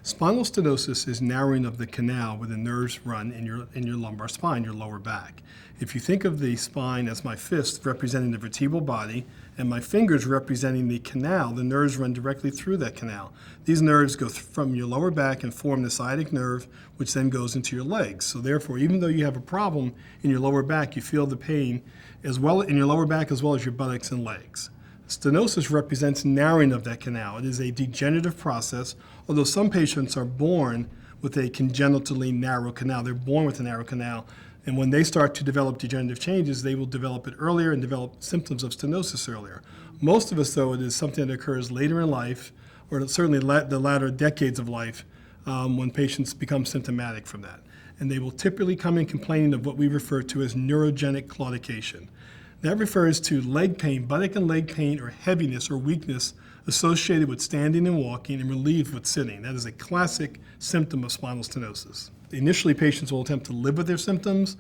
Spinal stenosis is narrowing of the canal where the nerves run in your lumbar spine, your lower back. If you think of the spine as my fist representing the vertebral body and my fingers representing the canal, the nerves run directly through that canal. These nerves go from your lower back and form the sciatic nerve, which then goes into your legs. So therefore, even though you have a problem in your lower back, you feel the pain as well in your lower back as well as your buttocks and legs. Stenosis represents narrowing of that canal. It is a degenerative process, although some patients are born with a congenitally narrow canal. They're born with a narrow canal, and when they start to develop degenerative changes, they will develop it earlier and develop symptoms of stenosis earlier. Most of us, though, it is something that occurs later in life, or certainly the latter decades of life, when patients become symptomatic from that. And they will typically come in complaining of what we refer to as neurogenic claudication. That refers to leg pain, buttock and leg pain, or heaviness or weakness associated with standing and walking and relieved with sitting. That is a classic symptom of spinal stenosis. Initially, patients will attempt to live with their symptoms.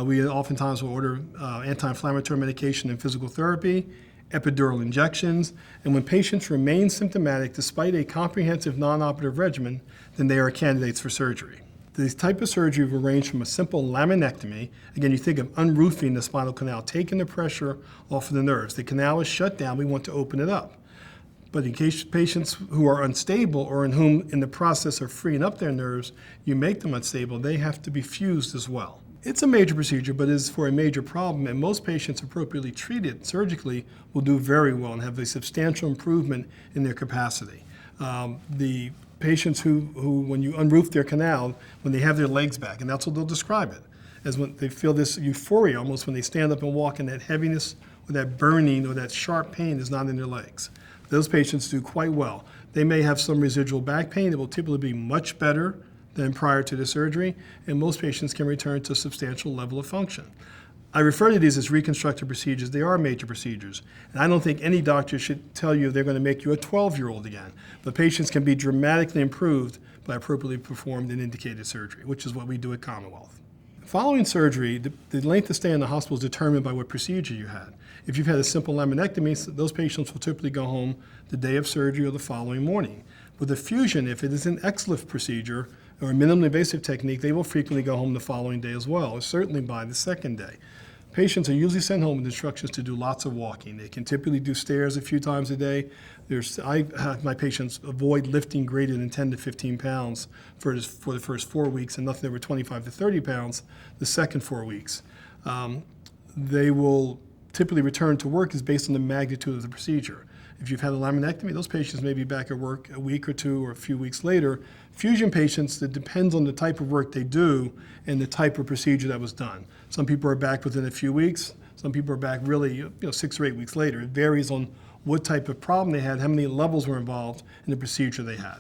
We oftentimes will order anti-inflammatory medication and physical therapy, epidural injections, and when patients remain symptomatic despite a comprehensive non-operative regimen, then they are candidates for surgery. This type of surgery will range from a simple laminectomy. Again, you think of unroofing the spinal canal, taking the pressure off of the nerves. The canal is shut down, we want to open it up. But in case patients who are unstable or in whom in the process of freeing up their nerves, you make them unstable, they have to be fused as well. It's a major procedure, but it is for a major problem, and most patients appropriately treated surgically will do very well and have a substantial improvement in their capacity. The patients who, when you unroof their canal, when they have their legs back, and that's what they'll describe it, as when they feel this euphoria almost when they stand up and walk, and that heaviness or that burning or that sharp pain is not in their legs. Those patients do quite well. They may have some residual back pain. It will typically be much better than prior to the surgery, and most patients can return to a substantial level of function. I refer to these as reconstructive procedures. They are major procedures. And I don't think any doctor should tell you they're going to make you a 12-year-old again. But patients can be dramatically improved by appropriately performed and indicated surgery, which is what we do at Commonwealth. Following surgery, the length of stay in the hospital is determined by what procedure you had. If you've had a simple laminectomy, those patients will typically go home the day of surgery or the following morning. With a fusion, if it is an XLIF procedure or a minimally invasive technique, they will frequently go home the following day as well, or certainly by the second day. Patients are usually sent home with instructions to do lots of walking. They can typically do stairs a few times a day. I have my patients avoid lifting greater than 10 to 15 pounds for the first 4 weeks and nothing over 25 to 30 pounds the second 4 weeks. They will typically return to work is based on the magnitude of the procedure. If you've had a laminectomy, those patients may be back at work a week or two or a few weeks later. Fusion patients, that depends on the type of work they do and the type of procedure that was done. Some people are back within a few weeks. Some people are back really 6 or 8 weeks later. It varies on what type of problem they had, how many levels were involved in the procedure they had.